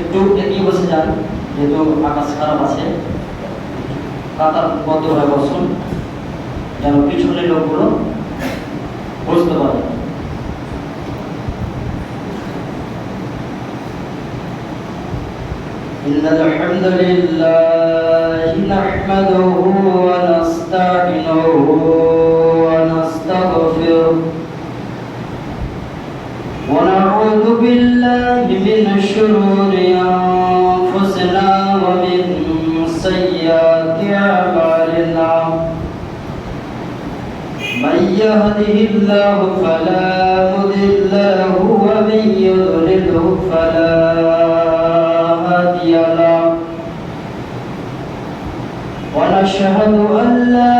একটু এগিয়ে বসে যান, যেহেতু আকাশ খারাপ আছে। কাতারবদ্ধ হয়ে বসুন, যেন পিছনের লোকগুলো বুঝতে পারে। إن الحمد لله نحمده ونستعينه ونستغفره ونعوذ بالله من شرور أنفسنا ومن سيئات أعمالنا من يهده الله فلا مضل له ومن يضلله فلا هادي له ونشهد أن لا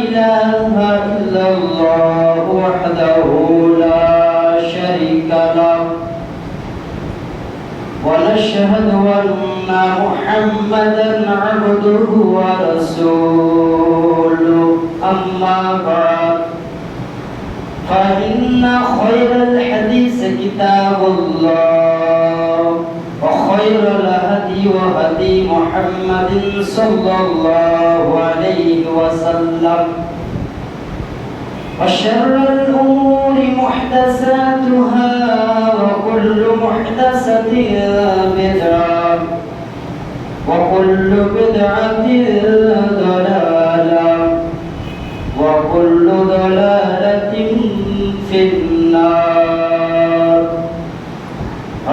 إله إلا الله وحده لا شريك له ونشهد أن محمدا عبده ورسوله أما بعد فإن خير الحديث كتاب الله وخير الهدي وهدي محمد صلى الله عليه وسلم وشر الأمور محدثاتها وكل محدثة بدعة وكل بدعة ضلالة وكل ضلالة في النار.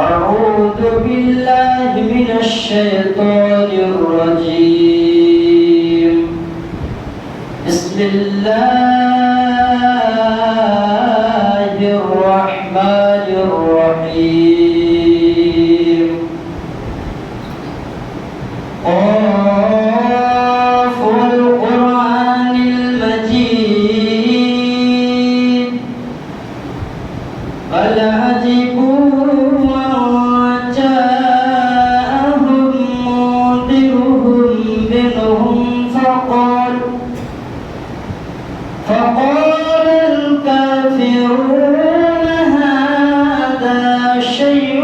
أعوذ بالله من الشيطان الرجيم. بسم الله الرحمن الرحيم. قاف والقرآن المجيد بل عجبوا أن جاءهم منذرهم منهم فقال الكافرون هذا شيء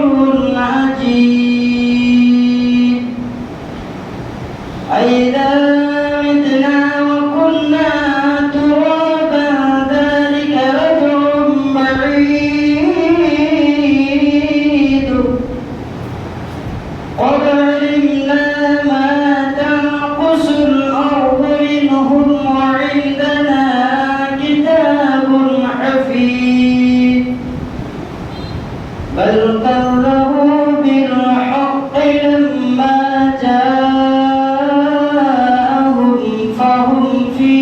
عجيب أإذا متنا وكنا ترابا ذلك رجع بعيد قد علمنا ما تنقص الأرض منهم وعندنا كتاب حفيظ بل كذبوا بالحق لما جاءهم فهم في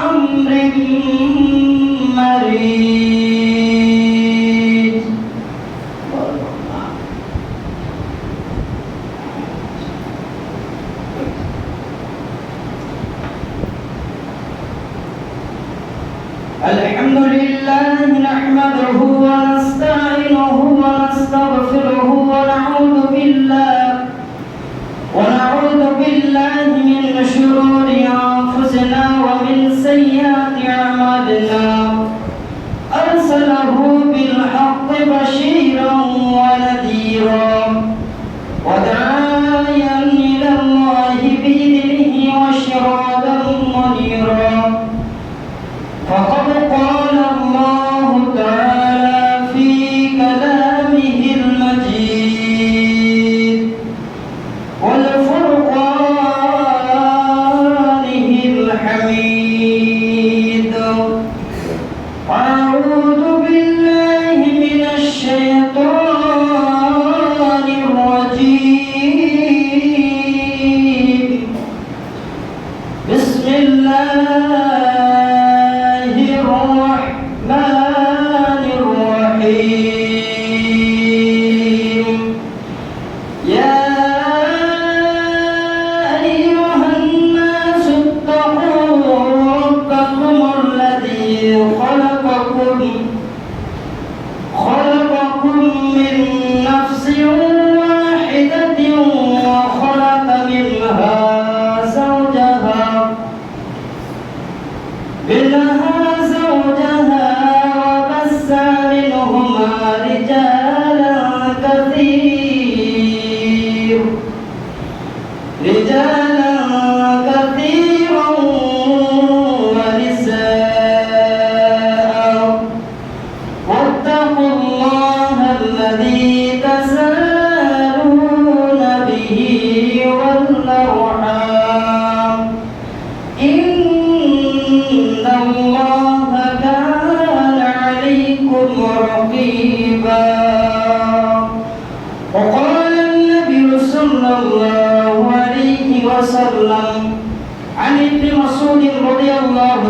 أمر مريض. الحمد لله نحمده ونستعينه ونستغفره ونعوذ بالله من شرور أنفسنا ومن سيئات أعمالنا. أرسله بالحق بشيرا ونذيرا وداعيا إلى الله بإذنه وسراجا منيرا. فقد قال الله تعالى في كلامه المجيد والفرقانه الحميد. أعوذ بالله من الشيطان الرجيم. بسم الله الرحمن الرحيم. يا أيها الناس اتقوا ربكم الذي خلقكم من نفس واحدة وخلق منها زوجها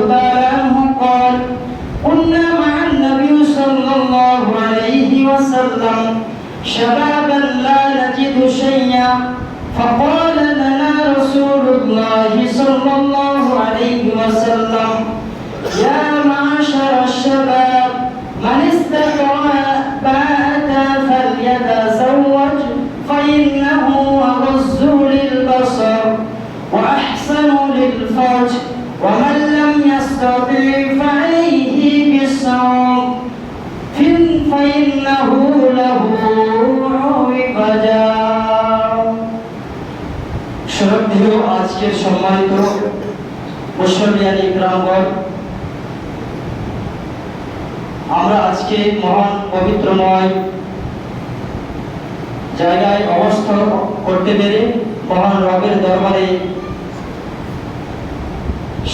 تعالى عنه قال كنا مع النبي صلى الله عليه وسلم شبابا لا نجد شيئا فقال لنا رسول الله صلى الله عليه وسلم يا معشر الشباب من استطاع باءة فليتزوج فإنه أغض للبصر وأحسن للفرج ومن لم يستطع فعليه بالصوم فإنه له وجاء শ্রদ্ধেয় আজকের সম্মানিত মুসলিয়ান ইকরামগণ, আমরা আজকে মহান পবিত্রময় জায়গায় অবস্থান করতে পেরে মহান রবের দরবারে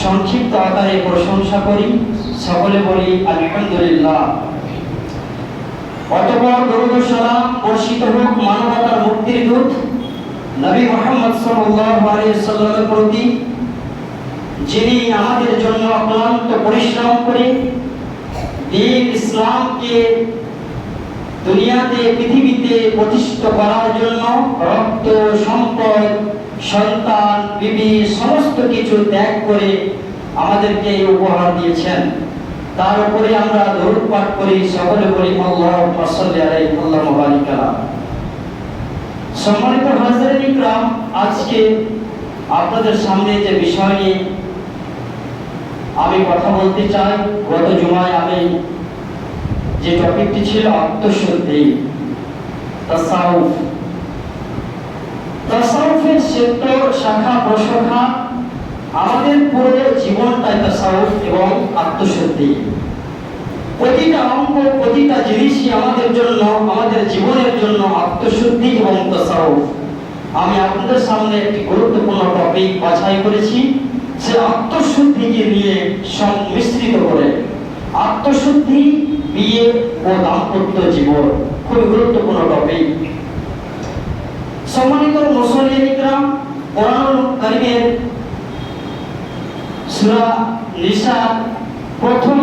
সংক্ষিপ্ত আকারে প্রশংসা করি, সকলে বলি আলহামদুলিল্লাহ। অতঃপর দরুদ ও সালাম বর্ষিত হোক মানবতার মুক্তির দূত নবী মুহাম্মদ সাল্লাল্লাহু আলাইহি ওয়াসাল্লামের প্রতি, যিনি আমাদের জন্য অক্লান্ত পরিশ্রম করে দ্বীন ইসলামকে দুনিয়াতে পৃথিবীতে প্রতিষ্ঠিত করার জন্য রক্ত, সম্পদ, সন্তান, বিবি সমস্ত কিছু ত্যাগ করে আমাদেরকে উপহার দিয়েছেন। তার উপরে আমরা দরুদ পাঠ করি, সকলে বলি আল্লাহুম্মা সাল্লি আলাইহি ওয়া বারিক আলাইহি। সম্মানিত হাজিরিন ইকরাম, আজকে আপনাদের সামনে যে বিষয় নিয়ে আমি কথা বলতে চাই, গত জুমায় আমি যে টপিকটি ছিল আত্মশুদ্ধি, তাসাউফ। তাসাউফের সেক্টর, শাখা প্রশাখা, আমাদের পুরো জীবনটাই তাসাউফ এবং আত্মশুদ্ধি। প্রতিটা অঙ্গ, প্রতিটা জিনিসই আমাদের জন্য, আমাদের জীবনের জন্য আত্মশুদ্ধি এবং তাসাউফ। আমি আপনাদের সামনে একটি গুরুত্বপূর্ণ টপিক বাছাই করেছি, সে আত্মশুদ্ধিকে নিয়ে সংমিশ্রিত করে। আত্মশুদ্ধি, বিয়ে ও দাম্পত্য জীবন খুবই গুরুত্বপূর্ণ টপিক। সম্মানিত মুসলিম ইকরাম, কোরআন কারীমের সূরা নিসার প্রথম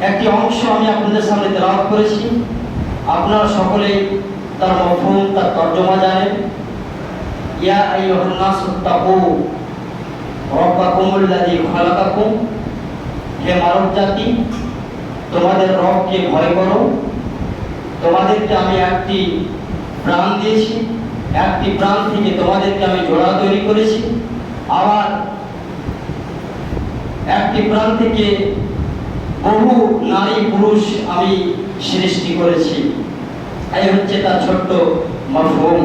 একটি অংশ আমি আপনাদের সামনে তেলাওয়াত করেছি। আপনারা সকলেই তার মফহুম, তার তর্জমা জানেন। ইয়া আইয়ুহান নাসু তাকু রাব্বাকুমুল্লাযী খালাকাকুম, হে মানব জাতি, তোমাদের রবকে ভয় করো। তোমাদেরকে আমি একটি প্রাণ দিয়েছি, একটি প্রাণ থেকে তোমাদেরকে আমি জোড়া তৈরি করেছি, আবার একটি প্রাণ থেকে বহু নারী পুরুষ আমি সৃষ্টি করেছি। এই হচ্ছে তার ছোট্ট মফহুম।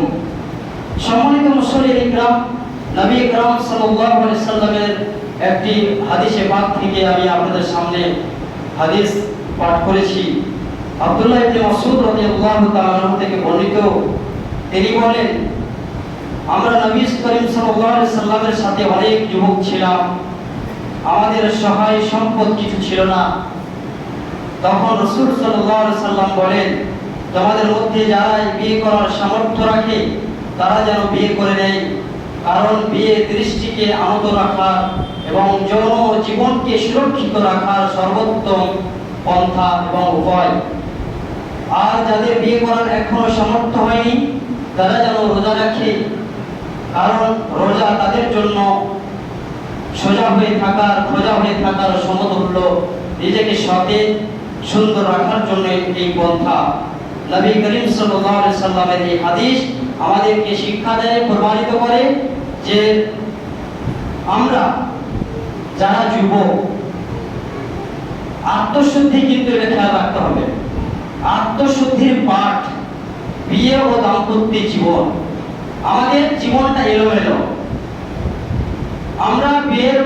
সম্মানিত মুসলিম ইকরাম, নবী আকরাম সাল্লাল্লাহু আলাইহি সাল্লামের একটি হাদিসে পাক থেকে আমি আপনাদের সামনে হাদিস পাঠ করেছি। আব্দুল্লাহ ইবনে মাসউদ রাদিয়াল্লাহু তাআলা থেকে বর্ণিত, তিনি বলেন, আমরা নবী করিম সাল্লাল্লাহু আলাইহি সাল্লামের সাথে অনেক যুবক ছিলাম, আমাদের সহায় সম্পদ কিছু ছিল না। তখন রাসূল সাল্লাল্লাহু আলাইহি সাল্লাম বলেন, তোমাদের মধ্যে যারা বিয়ে করার সামর্থ্য রাখে তারা যেন বিয়ে করে নেয়, কারণ বিয়ে দৃষ্টিকে আহত রাখার এবং যৌন জীবনকে সুরক্ষিত রাখার সর্বোত্তম পন্থা এবং উপায়। আর যাদের বিয়ে করার এখনো সামর্থ্য হয়নি তারা যেন রোজা রাখে, কারণ রোজা তাদের জন্য সোজা হয়ে থাকার, খোঁজা হয়ে থাকার সমতুল্য। নিজেকে সতেজ সুন্দর রাখার জন্য এই পন্থা। নবী করিম সাল্লাল্লাহু আলাইহি সাল্লামের এই হাদিস আমাদেরকে শিক্ষা দেয়, প্রমাণিত করে যে আমরা যারা যুবক, আত্মশুদ্ধি কিন্তু এটা খেয়াল রাখতে হবে। আত্মশুদ্ধির পাঠ বিয়ে ও দাম্পত্য জীবন। আমাদের জীবনটা এলোমেলো, আমরা বিয়ের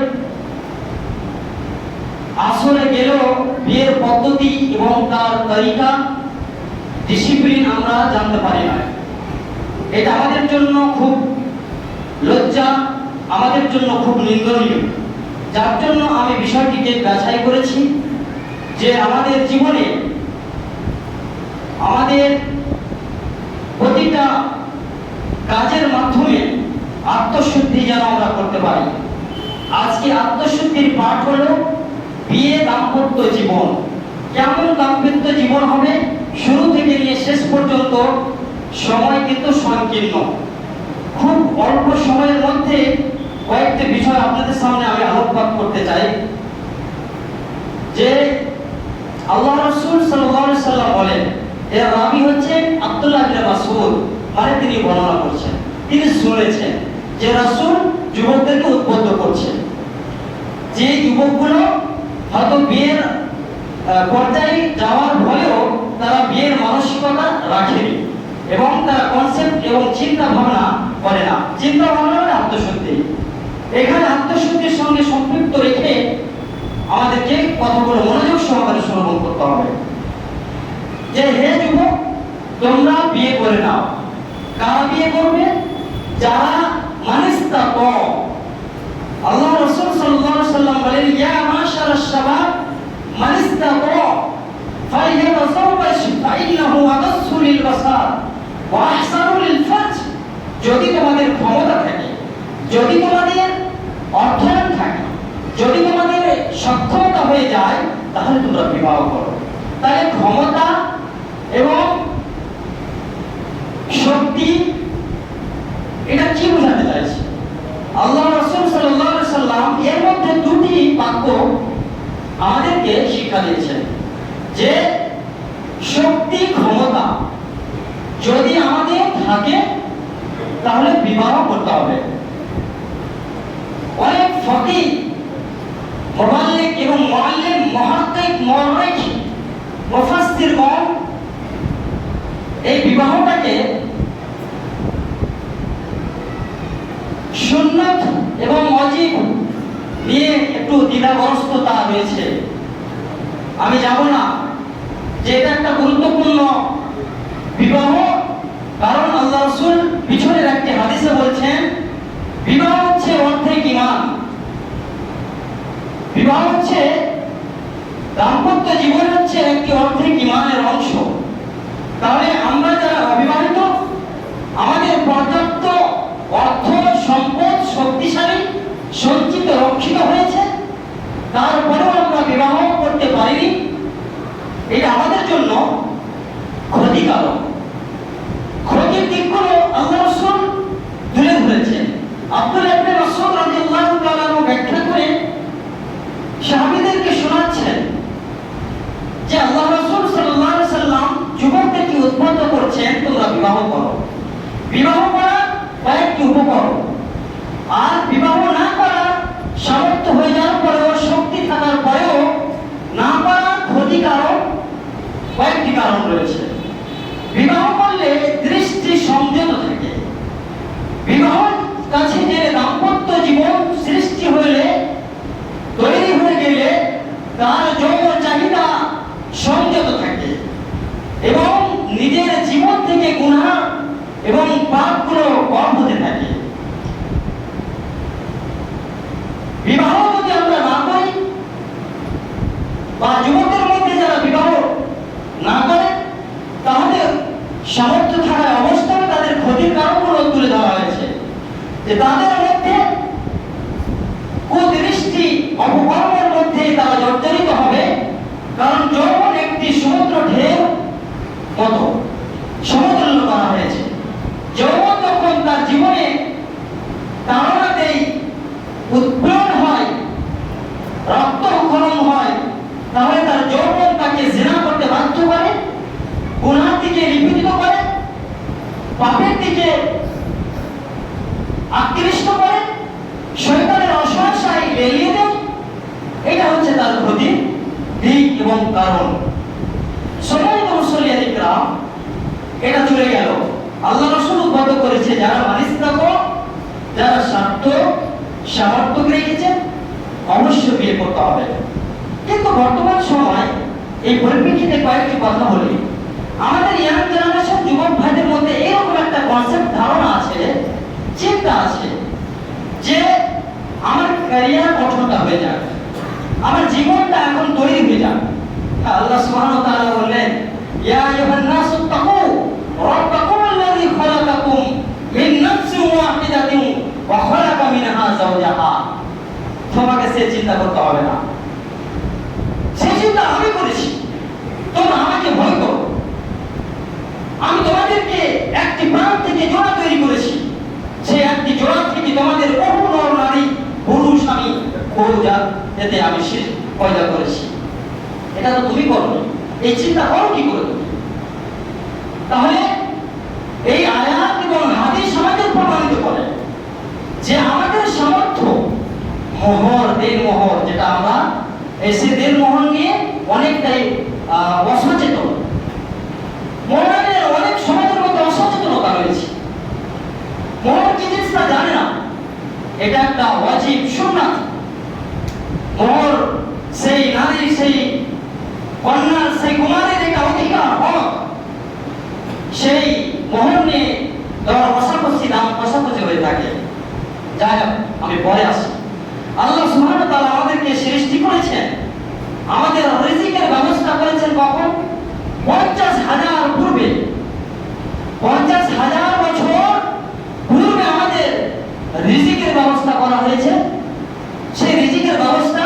আসলে গেলেও বিয়ের পদ্ধতি এবং তার তরিকা, ডিসিপ্লিন আমরা জানতে পারি না। এটা আমাদের জন্য খুব লজ্জা, আমাদের জন্য খুব নিন্দনীয়। যার জন্য আমি বিষয়টিকে বাছাই করেছি যে আমাদের জীবনে আমাদের প্রতিটা কাজের মাধ্যমে আত্মশুদ্ধি যেন আমরা করতে পারি। আজকে আত্মশুদ্ধির পাঠ হলো বিয়ে দাম্পত্য জীবন। কেমন দাম্পত্য জীবন হবে শুরু থেকে নিয়ে শেষ পর্যন্ত সময় কিন্তু সংকীর্ণ। খুব অল্প সময়ের মধ্যে কয়েকটি বিষয় আপনাদের সামনে আমি আলোকপাত করতে চাই। যে আল্লাহ রাসূল সাল্লাল্লাহু আলাইহি সাল্লাম বলেন, এর রাবী হচ্ছেন আব্দুল্লাহ ইবনে মাসউদ, মানে তিনি বর্ণনা করছেন, তিনি শুনেছেন যে রাসূল যুবকদেরকে উদ্বুদ্ধ করছেন যে যুবকগুলো হয়তো বিয়ের পর্যায়ে যাওয়ার ফলেও তারা বিয়ের মানসিকতা রাখেনি এবং তারা কনসেপ্ট এবং চিন্তা ভাবনা করে না। চিন্তা ভাবনা মানে আত্মশুদ্ধি। এখানে আত্মশুদ্ধির সঙ্গে সম্পৃক্ত রেখে আমাদেরকে কথাগুলো মনোযোগ সহকারে শ্রবণ করতে হবে। যে হে যুবক, তোমরা বিয়ে করে নাও। কারা বিয়ে করবে? যারা মানিস্তাত। আল্লাহ রাসূল সাল্লাল্লাহু আলাইহি সাল্লাম বলেন, ইয়া মাশারাশ শাবাব মানিস্তাত ফালিয়াতাযাওয়াজ ফাইন্নাহু আগাসসু লিল বাসার ওয়া আহসানু লিল ফারজ। যদি তোমাদের ক্ষমতা থাকে, যদি তোমাদের অর্থায়ন থাকে, যদি তোমাদের সক্ষমতা হয়ে যায়, তাহলে তোমরা বিবাহ করো। তাহলে ক্ষমতা এবং শক্তি এটা কি বোঝাতে চাইছে? আল্লাহ রাসূল সাল্লাল্লাহু আলাইহি সাল্লাম এর মধ্যে দুটি বাক্য আমাদেরকে শিক্ষা দিয়েছেন যে শক্তি ক্ষমতা যদি আমাদের থাকে তাহলে বিবাহ করতে হবে। অনেক ফকিহ, মুবাল্লিগ এবং মুআল্লিম, মুহাক্কিক, মুআররিখ, মুফাসসিরগণ এই বিবাহটাকে সুন্নাত এবং ওয়াজিব নিয়ে একটু দ্বিধাগ্রস্ততা রয়েছে। আমি যাব না যে এটা একটা গুরুত্বপূর্ণ বিবাহ, কারণ আল্লাহ রাসূল পিছনের একটি হাদিসে বলছেন বিবাহ হচ্ছে অর্ধেক ঈমান। বিবাহ হচ্ছে দাম্পত্য জীবন হচ্ছে একটি অর্ধেক ঈমানের অংশ। তাহলে আমরা যারা অবিবাহিত, আমাদের পর্যাপ্ত অর্থ সম্পদ শক্তিশালী সঞ্চিত রক্ষিত হয়েছে, তারপরেও আমরা বিবাহ করতে পারিনি, এটা আমাদের জন্য ক্ষতিকারক। ক্ষতির দিকগুলো আল্লাহ রাসূল তুলে ধরেছেন। আব্দুল্লাহ ইবনে মাসউদ রাদিয়াল্লাহু তাআলা ব্যাখ্যা করে সাহাবীদেরকে শোনাচ্ছেন যে আল্লাহ রাসূল সাল্লাল্লাহু আলাইহি সাল্লাম যুবকদেরকে উদ্বুদ্ধ করছেন, তোমরা বিবাহ করো। বিবাহ করার কয়েকটি উপকরণ, আর বিবাহ না করার সামর্থ্য হয়ে যাওয়ার পরেও, শক্তি থাকার পরেও না করার ক্ষতিকারক কয়েকটি কারণ রয়েছে। বিবাহ করলে দৃষ্টি সংযত থাকে। বিবাহ কাছে যে দাম্পত্য জীবন সৃষ্টি হলে, তৈরি হয়ে গেলে তার যৌন চাহিদা সংযত থাকে এবং নিজের জীবন থেকে গুনাহ এবং পাপগুলো কম হতে থাকে। বিবাহ যদি আমরা না করি বা যুবকের মধ্যে যারা বিবাহ না করে, তাহলে সামর্থ্য থাকা অবস্থায় তাদের ক্ষতির কারণগুলো তুলে ধরা হয়েছে যে তাদের মধ্যে কুদৃষ্টি অপকর্মের মধ্যে তারা জর্জরিত হবে। কারণ যৌবন একটি সমুদ্র ঢেউ মতো সমতুল্য করা হয়েছে। যৌবন যখন তার জীবনে তাড়নাতেই উৎপন্ন হয়, রক্তক্ষরণ হয়, তাহলে তার যৌবন তাকে জিনা করতে বাধ্য করে, গুনাহ দিকে নিবেদিত করে, পাপের দিকে আকৃষ্ট করে, শয়তানের অসহায় এড়িয়ে দেয়। এটা হচ্ছে তার ক্ষতির দিক এবং কারণ। সম্মানিত মুসলিয়ান ইকরাম, এটা চলে গেল। আল্লাহ রাসূল উদ্বুদ্ধ করেছে যারা মানিস্তাক, যারা স্বার্থ সামর্থ্য রেখেছেন, অবশ্যই বিয়ে করতে হবে। কিন্তু বর্তমান সময় এই পরিপ্রেক্ষিতে কয়েকটি কথা বলি। আমাদের ইয়াং জেনারেশন যুবক ভাইদের মধ্যে এরকম একটা কনসেপ্ট ধারণা আছে, চিন্তা আছে যে আমার ক্যারিয়ার গঠনটা হয়ে যাক, আমার জীবনটা এখন তৈরি হয়ে যাক। আল্লাহ সুবহানাহু ওয়া তাআলা বললেন, ইয়া আইয়ুহান নাসু তাকু রাব্বাকুম আল্লাযী খালাকাকুম মিন নাফসিন ওয়াহিদাতিন ওয়া খালাকা মিনহা যাওজাহা। চিন্তা করতে হবে না, সেই চিন্তা আমি করেছি। তোমরা আমাকে ভয় করো। আমি তোমাদেরকে একটি প্রাণ থেকে জোড়া তৈরি করেছি, সেই একটি জোড়া থেকে তোমাদের বহু নর নারী পুরুষ আমি এতে আমি পয়দা করেছি। এটা তো তুমি করো, এই চিন্তা করো কি করে তুমি? তাহলে এই আয়াত এবং হাদিস আমাদের প্রমাণিত করে যে আমাদের সামর্থ্য মোহর দেড়মোহর, যেটা আমরা এসে দেড়মোহর নিয়ে অনেকটাই অসচেতন। মোহরের অনেক সমাজের মধ্যে অসচেতনতা রয়েছে। মোহর কি জিনিসটা জানে না, এটা একটা ওয়াজিব সুন্নাত। মোহর সেই নারী, সেই কন্যা, সেই কুমারের একটা অধিকার হক। সেই মোহর নিয়ে দর কষাকষি, দাম কষাকষি হয়ে থাকে। যাই হোক, আমি পরে আসি। আল্লাহ সুবহানাহু ওয়া তাআলা আমাদেরকে সৃষ্টি করেছেন, আমাদের রিজিকের ব্যবস্থা করেছেন কখন? 50,000 পূর্বে, 50,000 বছর পূর্বে আমাদের রিজিকের ব্যবস্থা করা হয়েছে। সেই রিজিকের ব্যবস্থা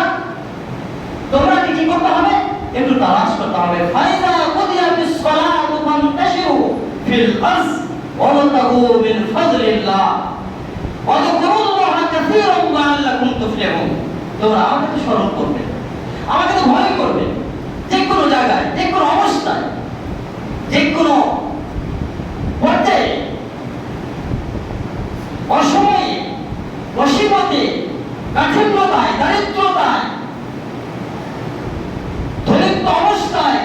তোমরা কি করতে হবে? একটু তালাশ করতে হবে। ফাইজা কুদিয়াতিস সালাতু ফান্তাশিরু ফিল আরজ ওয়াবতাগু মিন ফাদলিল্লাহ ওয়াযকুরুল্লাহা কাসীরান লাআল্লাকুম তুফলিহুন। তোমরা আমাকে স্মরণ করবে, আমাকে ভয় করবে, যে কোনো জায়গায়, যে কোনো অবস্থায়, যে কোনো পর্যায়ে, অসময়ে, মুসিবতে, কাঠিন্যতায়, দারিদ্রতায়, দরিদ্র অবস্থায়,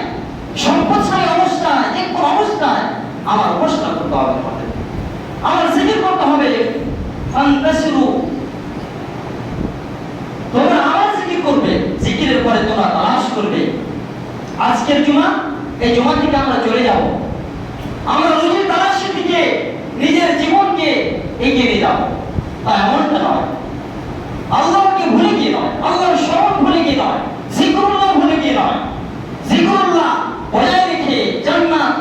সম্পদশালী অবস্থায়, যে কোনো অবস্থায় আমার উপাসনা করতে হবে, আমার জিকির করতে হবে। ফান্তাশিরু, তোমরা আমার জিকির করবে, জিকিরের পরে তোমরা তালাশ করবে। আজকের জুমা, এই জুমা থেকে আমরা চলে যাব, আমরা রুজির তালাশের দিকে নিজের জীবনকে এগিয়ে নিয়ে যাব। তা এমনটা নয়, আল্লাহকে ভুলে গিয়ে নয়, আল্লাহর স্মরণ ভুলে গিয়ে নয়, জিকরুল্লাহ ভুলে গিয়ে নয়। জিকরুল্লাহ বজায় রেখে, জান্নাত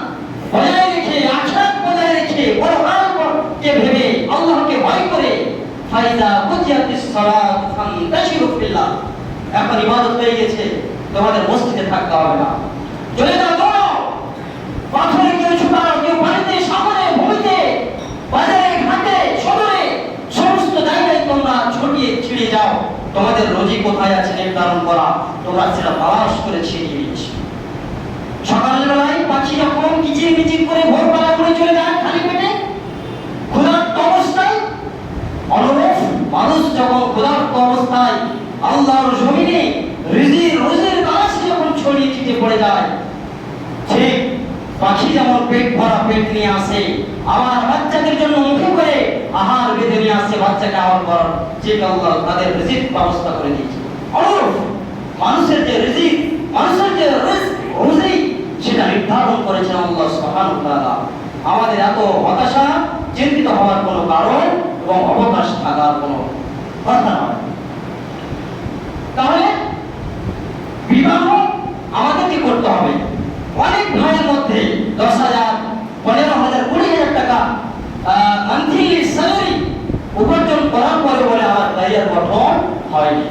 বজায় রেখে, আখিরাত বজায় রেখে, পরকালকে ভেবে, আল্লাহকে ভয় করে, ফাইজা কুদিয়াতিস সালাত ফান্তাশিরু ফিল্লাহ। এখন ইবাদত হয়ে গেছে, তোমাদের মসজিদে থাকতে হবে না, চলে যাও, দৌড়াও, পাথরে কেউ ছুটাও, কেউ বাড়িতে, সাগরে, ভূমিতে, বাজারে, ঘাটে, সদরে, সমস্ত জায়গায় তোমরা ছড়িয়ে ছিড়ে যাও। তোমাদের রোজি কোথায় আছে নির্ধারণ করা, তোমরা সেটা তালাশ করে ছিড়িয়ে দিচ্ছ। সকালবেলায় পাখি যখন কিচির মিচির করে ভোরবেলা করে চলে যায় খালি পেটে, ক্ষুধার্ত অবস্থায়, অনুরূপ মানুষ যখন ক্ষুধার্ত অবস্থায় আল্লাহর জমিনে রোজির তালাশে যখন ছড়িয়ে ছিটিয়ে পড়ে যায়, ঠিক পাখি যেমন পেট ভরা পেট নিয়ে আসে, আমার বাচ্চাদের জন্য মুখে করে আহার বেঁধে নিয়ে আসছে, বাচ্চাকে আহার করার, ঠিক আল্লাহ তাদের রিজিক ব্যবস্থা করে দিয়েছে। অনুরূপ মানুষের যে রিজিক, মানুষের যে রুজি, সেটা নির্ধারণ করেছেন আল্লাহ সুবহানাহু ওয়া তাআলা। আমাদের এত হতাশা, চিন্তিত হওয়ার কোনো কারণ এবং অবকাশ থাকার কোনো কথা নয়। তাহলে বিবাহ আমাদের কি করতে হবে? অনেক ভাইয়ের মধ্যে 10,000, 15,000, 20,000 টাকা মান্থলি স্যালারি উপার্জন করার পরে বলে আমার ক্যারিয়ার গঠন হয়নি।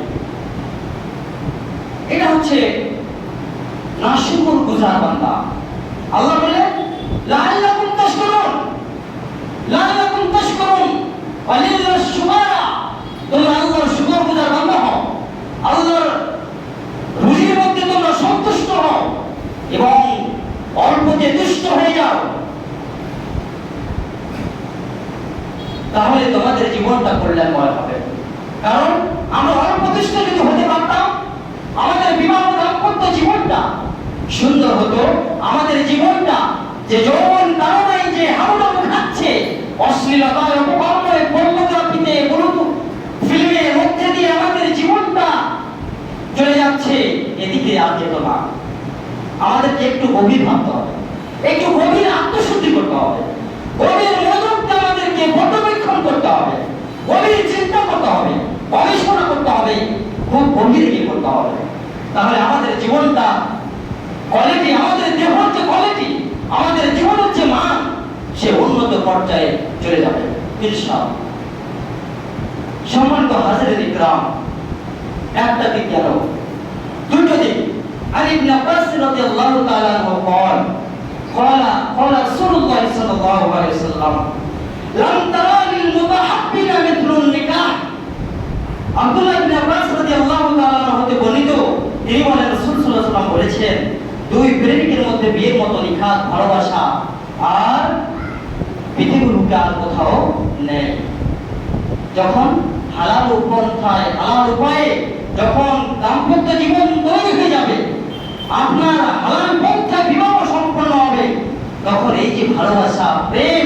এটা হচ্ছে নাশুকুর গুজার বান্দা। আল্লাহ বলেন লাআল্লাকুম তাশকুরুন, লাআল্লাকুম তাশকুরুন ওয়ালিল্লাহিশ শুকরা। তোমরা আল্লাহর শুকর গুজার বান্দা হও, আল্লাহর রুজির মধ্যে তোমরা সন্তুষ্ট হও এবং অল্পতে তুষ্ট হয়ে যাও। তাহলে তোমাদের জীবনটা কল্যাণময় হবে। কারণ আমরা অল্প তুষ্ট যদি হতে পারতাম, আমাদের বিবাহ দাম্পত্য জীবনটা সুন্দর হতো। আমাদের জীবনটা যে যৌবন কারণেই যে হাবুডুবু খাচ্ছে, অশ্লীলতায়, অপকর্মে, পর্নোগ্রাফিতে, ফিল্মের মধ্যে দিয়ে আমাদের জীবনটা চলে যাচ্ছে, এদিকে আর যেত না। আমাদেরকে একটু গভীর ভাবতে হবে, একটু গভীর আত্মশুদ্ধি করতে হবে, গভীর মনোযোগটা আমাদেরকে পর্যবেক্ষণ করতে হবে, গভীর চিন্তা করতে হবে, গবেষণা করতে হবে, খুব গভীরে গিয়ে করতে হবে। তাহলে আমাদের জীবনটা কোয়ালিটি, আমাদের দেহের যে কোয়ালিটি, আমাদের জীবনের যে মান, সে উন্নত পর্যায়ে চলে যাবে ইনশাআল্লাহ। সম্মানিত হাজির ইকরাম, একটা দিক গেল, দুটো দিক। আলী ইবনে আব্বাস রাদিয়াল্লাহু তাআলা আনহু قال رسول الله صلى الله عليه وسلم لم ترى للمتحبين مثل النكاح। আব্দুল্লাহ ইবনে আব্বাস রাদিয়াল্লাহু তাআলা আনহু হতে বর্ণিত, তিনি বলেন রাসূল সাল্লাল্লাহু আলাইহি ওয়াসাল্লাম বলেছেন, দুই প্রেমিকের মধ্যে বিয়ের মতো নিখাত ভালোবাসা আর পৃথিবীর বুকে আর কোথাও নেই। যখন হালাল পন্থায় হালাল উপায়ে যখন দাম্পত্য জীবন তৈরি হয়ে যাবে, আপনার হালাল পন্থায় বিবাহ সম্পন্ন হবে, তখন এই যে ভালোবাসা প্রেম,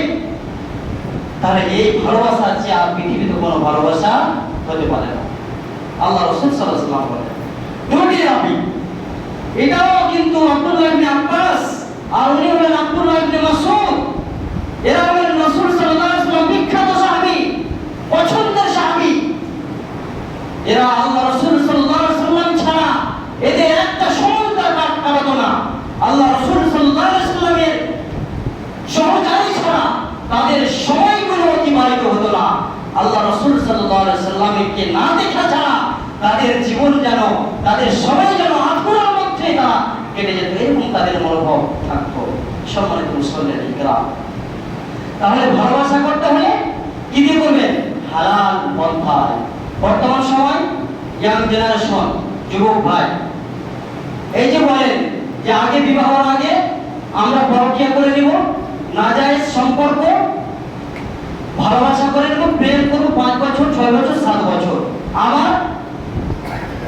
তাহলে এই ভালোবাসার চেয়ে আর পৃথিবীতে কোনো ভালোবাসা হতে পারে না। আল্লাহ রাসূল সাল্লাল্লাহু আলাইহি ওয়াসাল্লাম বলেন দুটি রাবি। এটাও কিন্তু আব্দুল্লাহ ইবনে আব্বাস আর উনি হলেন আব্দুল্লাহ ইবনে মাসউদ। এরা হলেন রাসূল সাল্লাল্লাহু আলাইহি ওয়াসাল্লাম বিখ্যাত সাহাবী, পছন্দের সাহাবী। এরা আল্লাহ রাসূল সাল্লাল্লাহু আলাইহি ওয়াসাল্লাম ছাড়া এদের একটা সময় কাটাতো না। আল্লাহ রাসূল সাল্লাল্লাহু আলাইহি ওয়াসাল্লামের সহকারী ছাড়া তাদের সময়গুলো অতিবাহিত হতো না। আল্লাহ রাসূল সাল্লাল্লাহু আলাইহি ওয়াসাল্লামকে না দেখা ছাড়া তাদের জীবন যেন, তাদের সময় যেন আত্মার মধ্যে তারা কেটে যেত, এবং তাদের মনোভাব থাকতো। সম্মানিত মুসলিম ইকরাম, তাহলে ভালোবাসা করতে হলে কি দিয়ে করবেন? হালাল পন্থায়। বর্তমান সময় ইয়াং জেনারেশন, যুবক ভাই, এই যে বলেন যে আগে বিবাহের আগে আমরা পরকীয়া করে নিব, নাজায়েজ সম্পর্ক, ভালোবাসা করে নেব, প্রেম করব 5 বছর 6 বছর 7 বছর, আবার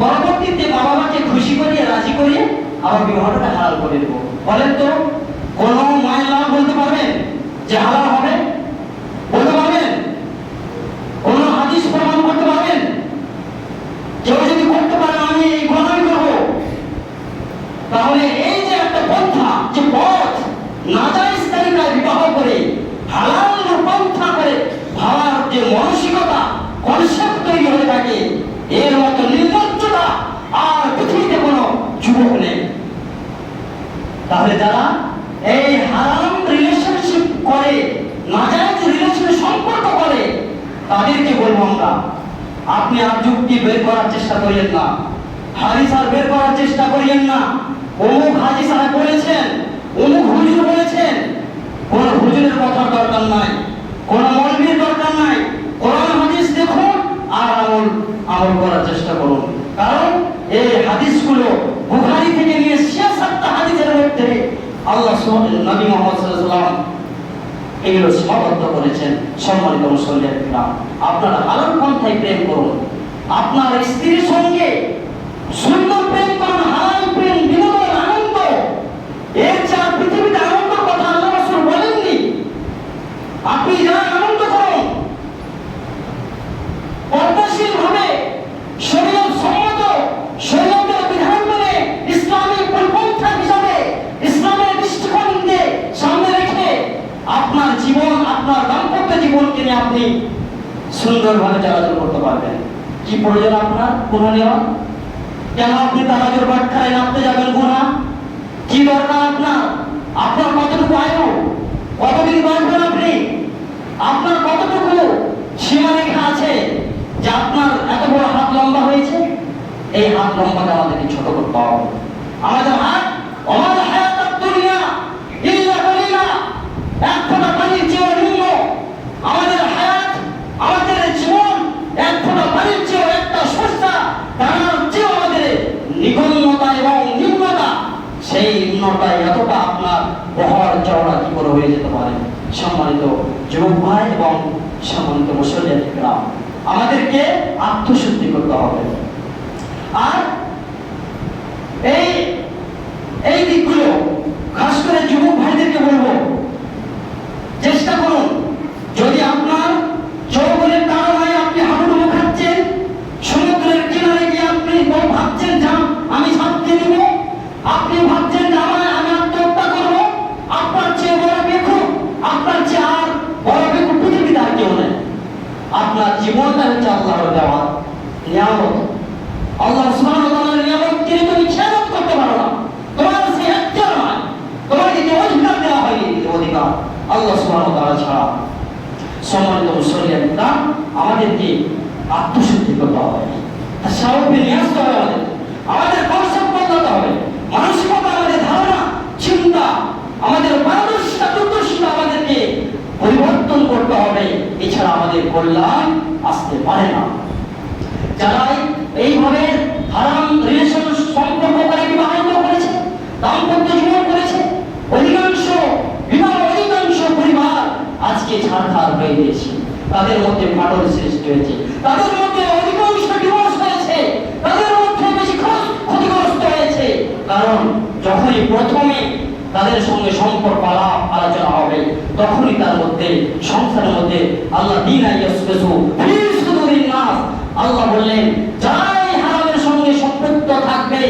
পরবর্তীতে বাবা মাকে খুশি করিয়ে রাজি করিয়ে আবার বিবাহটা হালাল করে দেব। বলেন তো কোন মায়ের লাভ বলতে পারবেন যে হালাল হবে? বলতে পারবেন? কোন হাদিস প্রমাণ করতে পারবেন? কেউ যদি করতে পারে আমি এই গ্রহণ করব, তাহলে এই যে একটা পন্থা, যে পথ নাজায়েজ তরিকায় বিবাহ করে হালাল পন্থা করে ভাবার যে মানসিকতা, কনসেপ্ট তৈরি হয়ে থাকে, এর মতো নির্লজ্জতা আর পৃথিবীতে কোনো যুবক নেই। তাহলে যারা এই হারাম রিলেশনশিপ করে, নাজায়েজ রিলেশনের সম্পর্ক করে, তাদেরকে বলবো আমরা, আপনি আর যুক্তি বের করার চেষ্টা করিয়েন না, হাদিস আর বের করার চেষ্টা করিয়েন না। অমুক হাজি সাহেব বলেছেন, অমুক হুজুর বলেছেন, কোন হুজুরের কথার দরকার নাই, কোন মৌলবীর দরকার নাই। কোরআন হাদিস দেখুন আর আমল করার চেষ্টা করুন। কারণ এই হাদিসগুলো বুখারী থেকে নিয়ে ৭৬টা হাদিসের মধ্যে আল্লাহ নবী মুহাম্মদ সাল্লাল্লাহু আলাইহি ওয়াসাল্লাম এগুলো সীমাবদ্ধ করেছেন। সম্মানিত মুসলিম ইকরাম, আপনারা হালাল পন্থায় প্রেম করুন, আপনার স্ত্রীর সঙ্গে সুন্দর প্রেম করুন, হালাল প্রেম, বিনোদন, আনন্দ। এর চেয়ে আর পৃথিবীতে আনন্দের কথা আল্লাহ রাসূল বলেননি। আপনি যারা আনন্দ করুন, পর্দাশীল ভাবে শরীয়ত সম্মত, শরীয়তের বিধান মেনে, ইসলামিক পন্থা হিসাবে, ইসলামের দৃষ্টিকোণকে সামনে রেখে আপনার জীবন, আপনার দাম্পত্য জীবনকে নিয়ে আপনি সুন্দরভাবে চলাচল করতে পারবেন। কি প্রয়োজন আপনার গুনাহ নেওয়া? কেন আপনি তারাজুর বাটখারায় নামতে যাবেন গুনাহ? কি দরকার আপনার? আপনার কতটুকু আয়ু, কতদিন বাঁচবেন আপনি, আপনার কতটুকু সীমারেখা আছে যে আপনার এত বড় হাত লম্বা হয়েছে? এই হাত লম্বাটা আমাদেরকে ছোট করতে হবে। আমাদের হাত, আমাদের হায়াত দুনিয়া ইল্লা কলিলা, এক ফোঁটা পানির চেয়েও নিম্ন। আমাদের হায়াত, আমাদের জীবন এক ফোঁটা পানির চেয়েও, একটা সস্তা তার চেয়েও আমাদের নিগম্যতা এবং নিম্নতা, সেই নিম্নতায় এতটা আপনার বহর চওড়া কি করে হয়ে যেতে পারে? সম্মানিত যুবক ভাই এবং সম্মানিত মুসলিম ইকরাম, আমাদেরকে আত্মশুদ্ধি করতে হবে। আর এই দিকগুলো খাস করে যুবক ভাইদেরকে বলবো, চেষ্টা করুন। যদি আপনার যৌবনের কারণে আপনি হাবুডুবু খাচ্ছেন, সমুদ্রের কিনারে গিয়ে আপনি ভাবছেন যে আমি ছাড়তে দিব, আপনি ভাবছেন যে আমি আত্মহত্যা করবো, আপনার চেয়ে বড় বেকুব, আপনার চেয়ে আর বড় বেকুব পৃথিবীতে আর কেউ নেই। আপনার জীবনটা হচ্ছে আল্লাহর দেওয়া নিয়ামত। আল্লাহ সুবহানাহু ওয়া তাআলার নিয়ামতকে তুমি খেয়ানত করতে পারো না, তোমার সে এখতিয়ার নয়, তোমাকে যে অধিকার দেওয়া হয়নি, অধিকার আল্লাহ সুবহানাহু ওয়া তাআলা ছাড়া। সম্মানিত মুসলিম ইকরাম, আমাদেরকে আত্মশুদ্ধি করতে হবে। স্বভাবে নিয়ে আসতে হবে। আমাদের কনসেপ্ট বদলাতে হবে, মানসিকতা, আমাদের ধারণা, চিন্তা, আমাদের মানসিকতা, দূরদর্শিতা আমাদেরকে পরিবর্তন করতে হবে। এছাড়া আমাদের কল্যাণ আসতে পারে না। যারা এইভাবে হারাম রিলেশন সম্পর্ক করে বিবাহিত করেছে, দাম্পত্য জীবন করেছে, অধিকাংশ পরিবার আজকে ছাড়খাড় হয়ে গেছে। তাদের মধ্যে ফাটল সৃষ্টি হয়েছে, তাদের মধ্যে অধিকাংশ ডিভোর্স হয়েছে, তাদের মধ্যে বেশি ক্ষতিগ্রস্ত হয়েছে। কারণ যখনই প্রথমে তাদের সঙ্গে সম্পর্ক আলোচনা হবে, তখনই তার মধ্যে সংসারের মধ্যে আল্লাহ দিন আল্লাহ বললেন, যাই হারামের সঙ্গে সম্পৃক্ত থাকবে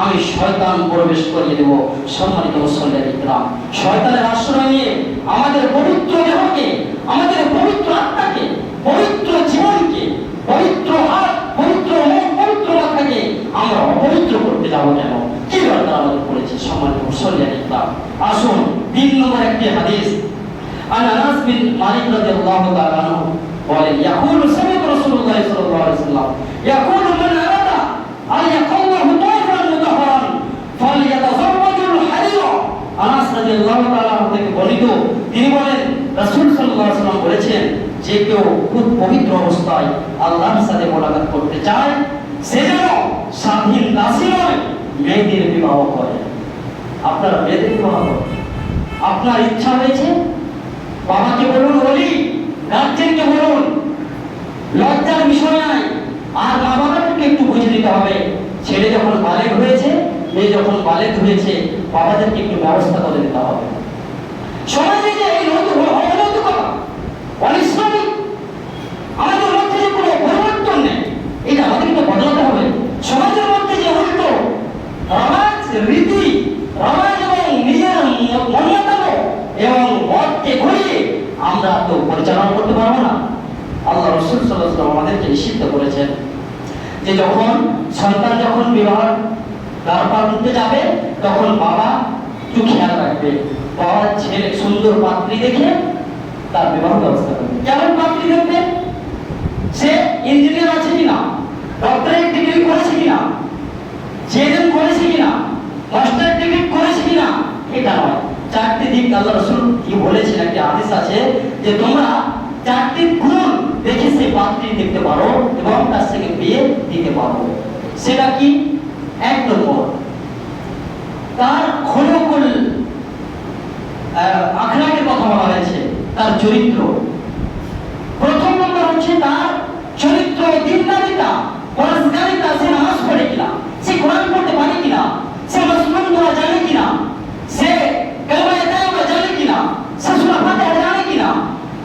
আমি শয়তান প্রবেশ করিয়ে দেব। সম্মানিত মুসল্লিয়ান ইকরাম, শয়তানের আশ্রয় নিয়ে আমাদের পবিত্র দেহকে, আমাদের পবিত্র আত্মাকে, পবিত্র জীবনকে, পবিত্র হাত, পবিত্র মুখ, পবিত্র মাথাকে আমরা অপবিত্র করতে যাবো কেন? কি দরকার আমাদের পড়েছে? সম্মানিত মুসল্লিয়ান ইকরাম, আসুন 3 নম্বর একটি হাদিস আনাস বিন মালিক রাদিয়াল্লাহু তাআলা আনহু বলেন, ইয়াকুলু সামি'তু রাসূলুল্লাহ সাল্লাল্লাহু আলাইহি ওয়াসাল্লাম ইয়াকুলু মান আরাদা আন ইয়াকুল্লাহু তাইফান মুতাহহারান ফালইয়াতাযাওয়াজুল হারিরা। আনাস রাদিয়াল্লাহু তাআলা থেকে বর্ণিত, তিনি বলেন রাসূল সাল্লাল্লাহু আলাইহি ওয়াসাল্লাম বলেছেন, যে কেউ খুব পবিত্র অবস্থায় আল্লাহর সাথে মোলাকাত করতে চায়, সে যেন স্বাধীন দাসী নয়, মেয়েদের বিবাহ করে। আপনারা মেয়েদের বিবাহ করেন, আপনার ইচ্ছা হয়েছে, বাবাকে বলুন, বলি গার্জেনকে বলুন, লজ্জার বিষয় নাই। আর মা বাবাকে একটু বুঝে দিতে হবে, ছেলে যখন বালেগ হয়েছে, মেয়ে যখন বালেগ হয়েছে, বাবাদেরকে একটু ব্যবস্থা করে দিতে হবে। সমাজে যে এই অনৈতিকতা, অনিসলামিক, আমাদের মধ্যে যে কোনো পরিবর্তন নেই, এটা আমাদেরকে বদলাতে হবে। সমাজের মধ্যে যে উল্টো রমাজ রীতি, রমাজ এবং নিজের মনমতানো এবং মতকে ঘুরিয়ে আমরা তো পরিচালনা করতে পারবো না। আল্লাহ রাসূল সাল্লাল্লাহু আলাইহি ওয়াসাল্লাম আমাদেরকে নিষিদ্ধ করেছেন যে যখন সন্তান যখন বিবাহ দ্বার পার করতে যাবে, তখন বাবা একটু খেয়াল রাখবে, বাবা ছেলে সুন্দর পাত্রী দেখে তার বিবাহ ব্যবস্থা করবে। কেমন পাত্রী দেখবে? সে ইঞ্জিনিয়ার আছে কিনা, ডক্টরেট ডিগ্রি করেছে কিনা, জেএনএম করেছে কিনা, মাস্টার ডিগ্রি করেছে কিনা, এটা নয়। 4টি দিক আল্লাহ রাসূল কি বলেছেন, একটা হাদিস আছে যে তোমরা 4টি গুণ দেখে সেই পাত্রী দেখতে পারো এবং তার সঙ্গে বিয়ে দিতে পারো। সেটা কি? 1 নম্বর, তার খলকুল আখলাকের কথা বলা হয়েছে, তার চরিত্র। প্রথম নম্বর হচ্ছে তার চরিত্র, দিনদারিতা, পরহেজগারিতা, সে নামাজ পড়ে কিনা, সে কোরআন পড়তে পারে কিনা, সে মুসলিম দোয়া জানে কিনা, সে কালেমা তাইয়্যিবা জানে কিনা, সে সূরা ফাতিহা জানে কিনা,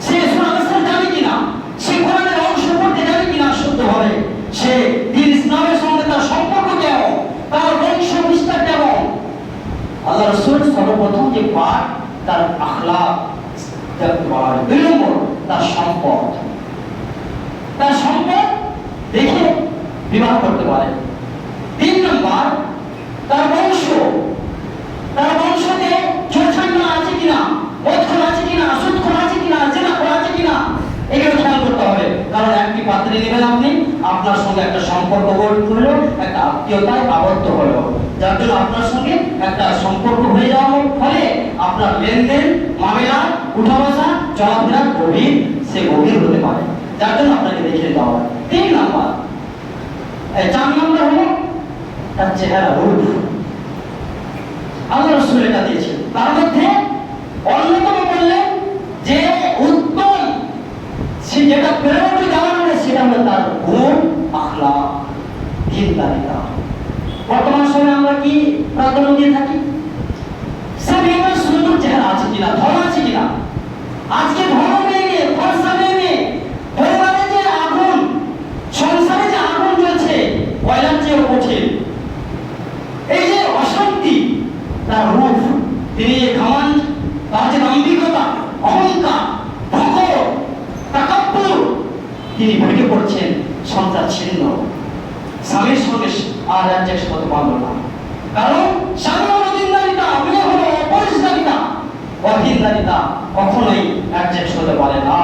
সে সূরা নাসর জানে কিনা, সে কোরআনের অংশ পড়তে জানে কিনা শুদ্ধভাবে, সে দ্বীন ইসলামের সঙ্গে তার সম্পর্ক কেমন, তার বংশ বিস্তার কেমন। আল্লাহ রাসূল সর্বপ্রথম যে পাঠ তার আখলাক দেখতে বলা হয়। 2 নম্বর, তার সম্পদ। তার সম্পদ দেখে বিবাহ করতে পারে। 3 নম্বর, তার বংশ, তার বংশতে চোরছান্না আছে কিনা, মদখোর আছে কিনা, সুদখোর আছে কিনা, জিনাখোর আছে কিনা, এগুলো খেয়াল করতে হবে। কারণ একটি পাত্রী নেবেন আপনি, আপনার সঙ্গে একটা সম্পর্ক গড়ে তুললো, একটা আত্মীয়তায় আবদ্ধ হলো, যার জন্য আপনার সঙ্গে একটা সম্পর্ক হয়ে যাওয়ার ফলে আপনার লেনদেন, মামলা, উঠা বসা, চলাফেরা গভীর হতে পারে, যার জন্য আপনাকে দেখে নিতে হবে। 3 নম্বর, 4 নম্বর হলো তার চেহারা, রূপ। আল্লাহ রাসূল এটা দিয়েছেন। তার মধ্যে অন্যতম বললেন যে উত্তম, সে যেটা প্রেরণা দেওয়া হবে সেটা হলো তার গুণ, আখলাক, দিনদারিতা। বর্তমান সময়ে আমরা কি প্রাধান্য দিয়ে থাকি? সে মেয়েটার সুন্দর চেহারা আছে কিনা, ধন আছে কিনা। আজকে ধন মেয়ে, ফর্সা মেয়ে, পরিবারে যে আগুন, সংসারে যে আগুন জ্বলছে, কয়লার চেয়েও কঠিন। এই যে অশান্তি, তার রূপ, তিনি যে ঘমণ্ড, তার যে দাম্ভিকতা, অহংকার, ভকর, তাকাব্বুর, তিনি ভেঙে পড়ছেন, সংসার ছিন্ন, স্বামীর সঙ্গে আর অ্যাডজাস্ট করতে পারল না। কারণ স্বামী হলো দিনদারিতা, মেয়ে হলো অপরিষ্কারিতা, অহিনদারিতা কখনোই অ্যাডজাস্ট হতে পারে না,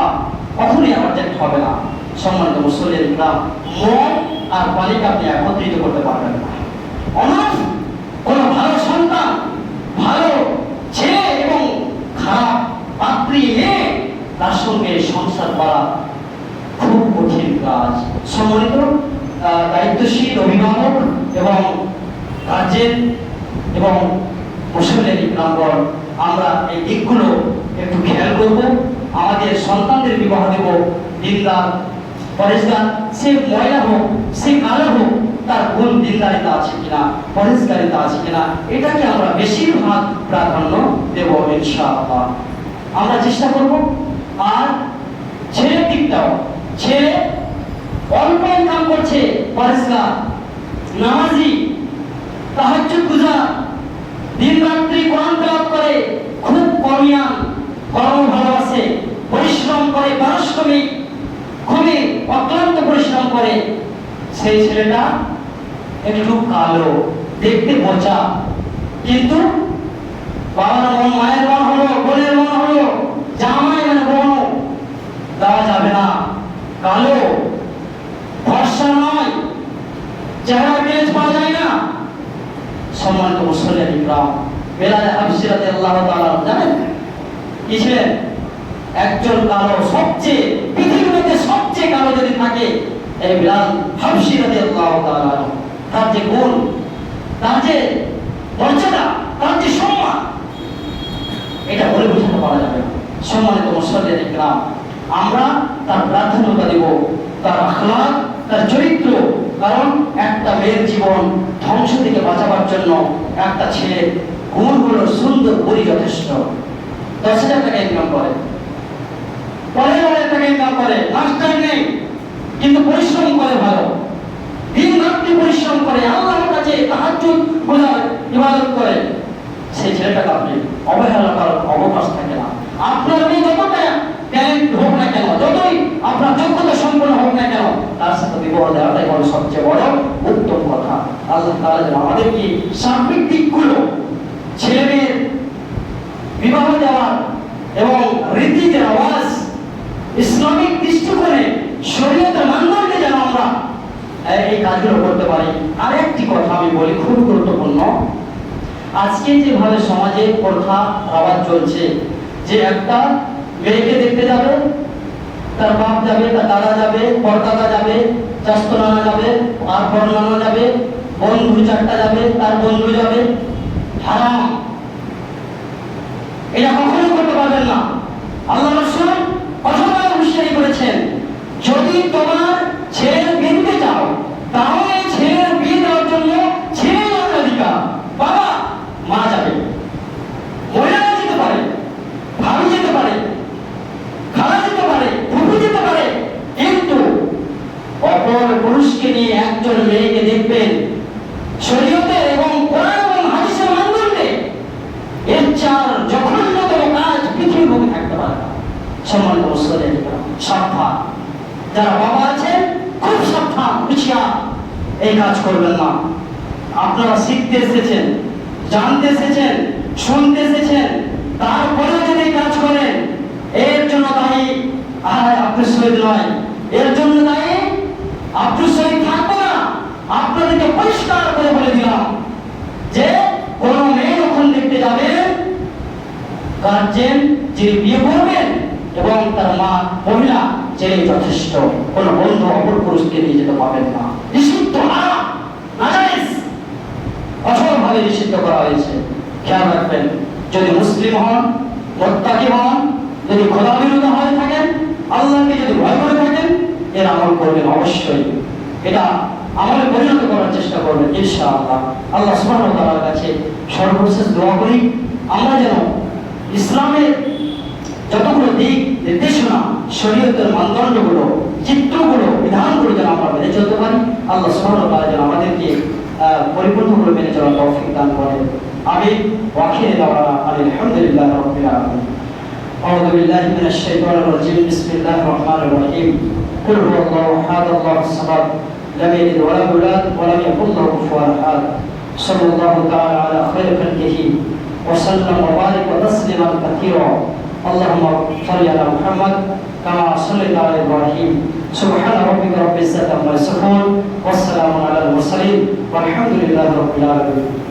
কখনোই অ্যাডজাস্ট হবে না। সম্মানিত মুসল্লিয়ান ইকরাম, মন আর পানিকে আপনি একত্রিত করতে পারবেন না। অনাথ কোনো ভালো সন্তান, ভালো ছেলে এবং খারাপ পাত্রী মেয়ে তার সঙ্গে সংসার করা খুব কঠিন কাজ। সম্মানিত দায়িত্বশীল অভিভাবক এবং গার্জেন এবং মুসলিম ইকরামগণ, আমরা এই দিকগুলো একটু খেয়াল করব। আমাদের সন্তানদের বিবাহ দেব দিনদার পরেশগার, সে ময়লা হোক সে কালো হোক, তার গুণ দিনদারিতা আছে কিনা, পরেশগারিতা আছে কিনা, এটাকে আমরা বেশিরভাগ প্রাধান্য দেব ইনশাআল্লাহ। আমরা চেষ্টা করব। আর ছেলের দিকটাও, ছেলে অল্প ইনকাম করছে, পরেশগার, নামাজি, তাহাজ্জুদ গুজার, দিন রাত্রি কোরআন তেলাওয়াত করে, খুব কমিয়ান, কর্ম ভালোবাসে, পরিশ্রম করে, পারশ্রমিক খুবই অক্লান্ত পরিশ্রম করে, সেই ছেলেটা একটু কালো, দেখতে বোচা, কিন্তু বাবার মন, মায়ের মন হলো, বোনের মন হলো, জামাই মানে বোন দেওয়া যাবে না, কালো, ফর্সা নয়, চেহারা বেশ পাওয়া যায় না। সম্মানিত মুসলিম ইকরাম, বেলাল হাবশী রাদিয়াল্লাহু তাআলা জানেন কি ছিলেন? একজন কালো, সবচেয়ে পৃথিবীর মধ্যে সবচেয়ে কালো যদি থাকে এই বেলাল হাবশী রাদিয়াল্লাহু তাআলা। তার যে গুণ, তার যে মর্যাদা, তার যে সম্মান, এটা বলে বোঝাতে পারা যাবে না। সম্মানিত মুসলিম ইকরাম, আমরা তার প্রাধান্যতা দেব, তার আখলাক, তার চরিত্র। কারণ একটা মেয়ের জীবন ধ্বংস থেকে বাঁচাবার জন্য একটা ছেলের গুণ হলো সুন্দর বড়ি যথেষ্ট। 10,000 টাকা ইনকাম করে, 15,000 টাকা ইনকাম করে, মাস্টার নেই কিন্তু পরিশ্রম করে ভালো, দিন রাত্রি পরিশ্রম করে, আল্লাহর কাছে তাহাজ্জুদ গুজার, ইবাদত করে, সেই ছেলেটাকে আপনি অবহেলা করার অবকাশ থাকে না। আপনার মেয়ে যতটা ট্যালেন্ট হোক না কেন, যতই আপনার যোগ্যতা সম্পন্ন হোক না কেন, তার সাথে বিবাহ দেওয়াটাই হলো সবচেয়ে বড় উত্তম কথা। আল্লাহ তাআলা যেন আমাদেরকে সার্বিক দিকগুলো, ছেলে মেয়ের বিবাহ দেওয়ার এবং রীতির আওয়াজ, ইসলামিক দৃষ্টিকোণে শরীয়তের মানদণ্ডে যেন আমরা এই কাজগুলো করতে পারি। আর একটি কথা আমি বলি, খুব গুরুত্বপূর্ণ। আজকে যেভাবে সমাজে প্রথা আওয়াজ চলছে, যে একটা মেয়েকে দেখতে যাবে, তার বাপ যাবে, তার দাদা যাবে, পরদাদা যাবে, চাস্তো নানা যাবে, আর বড় নানা যাবে, বন্ধু চারটা যাবে, তার বন্ধু যাবে, হারাম। এটা কখনো করতে পারবেন না। আল্লাহ রাসূল কঠোরভাবে হুঁশিয়ারি করেছেন, যদি তোমার ছেলের বিয়ে দিতে চাও, তাহলে ছেলের বিয়ে দেওয়ার জন্য ছেলের অধিকার, বাবা মা যাবে, মহিলারা যেতে পারে, ভাবি যেতে পারে, খালা যেতে পারে, ফুফু যেতে পারে, কিন্তু অপর পুরুষকে নিয়ে একজন মেয়েকে দেখবেন শরীয়তের এবং কোরআন এবং হাদিসের মানদণ্ডে, এর চার জঘন্যতম কাজ পৃথিবীর বুকে থাকতে পারে না। সম্মানিত মুসলিম সাবধান, যারা বাবা আছেন খুব সাবধান, হুঁশিয়ার, এই কাজ করবেন না। আপনারা শিখতে এসেছেন, জানতে এসেছেন, শুনতে এসেছেন, তারপরেও যদি কাজ করেন, এর জন্য দায়ী আব্দুল শহীদ নয়, এর জন্য দায়ী আব্দুল শহীদ থাকবো না। আপনাদেরকে পরিষ্কার করে বলে দিলাম যে কোন মেয়ে যখন দেখতে যাবেন, গার্জেন যিনি বিয়ে করবেন এবং তার মা মহিলা জেনে যথেষ্ট, কোন বন্ধু অপর পুরুষকে নিয়ে যেতে পারবেন না। নিষিদ্ধ, হারাম, নাজায়েজ, কঠোরভাবে নিষিদ্ধ করা হয়েছে। খেয়াল রাখবেন, যদি মুসলিম হন, মুত্তাকি হন, যদি খোদা বিরুদ্ধ হয়ে থাকেন, আল্লাহকে যদি ভয় করে থাকেন, এর আমল করবেন অবশ্যই। এটা আমলে পরিণত করার চেষ্টা করবেন ইনশাআল্লাহ। আল্লাহ সুবহানাহু ওয়া তাআলার কাছে সর্বশেষ দোয়া করি, আমরা যেন ইসলামের যতগুলো দিক নির্দেশনা, শরীয়তের মানদণ্ডগুলো, চিত্রগুলো, বিধানগুলো যেন আমরা মেনে চলতে পারি। আল্লাহ সুবহানাহু ওয়া তাআলা যেন আমাদেরকে পরিপূর্ণভাবে মেনে চলার তৌফিক দান করেন। আমিন। ওয়া আখিরু দাওয়ানা আলহামদুলিল্লাহি রাব্বিল আলামিন। আউযু বিল্লাহি মিনাশ শাইতানির রাজীম। বিসমিল্লাহির রহমানির রহিম। কুল হুয়াল্লাহু আহাদ, আল্লাহুস সামাদ, লাম ইয়ালিদ ওয়া লাম ইউলাদ ওয়া লাম ইয়াকুল লাহু কুফুওয়ান আহাদ। সাল্লাল্লাহু তাআলা আলা খায়রি খালকিহি ওয়া সাল্লাম ওয়া বারাকা ওয়া তাসলিমান কাসীরা। আল্লাহুম্মা সাল্লি আলা মুহাম্মাদ কামা সাল্লাইতা আলা ইব্রাহিম সুবহানা রাব্বিকা রাব্বিল ইজ্জাতি আম্মা ইয়াসিফুন ওয়া সালামুন আলাল মুরসালিন ওয়ালহামদুলিল্লাহি রাব্বিল আলামিন।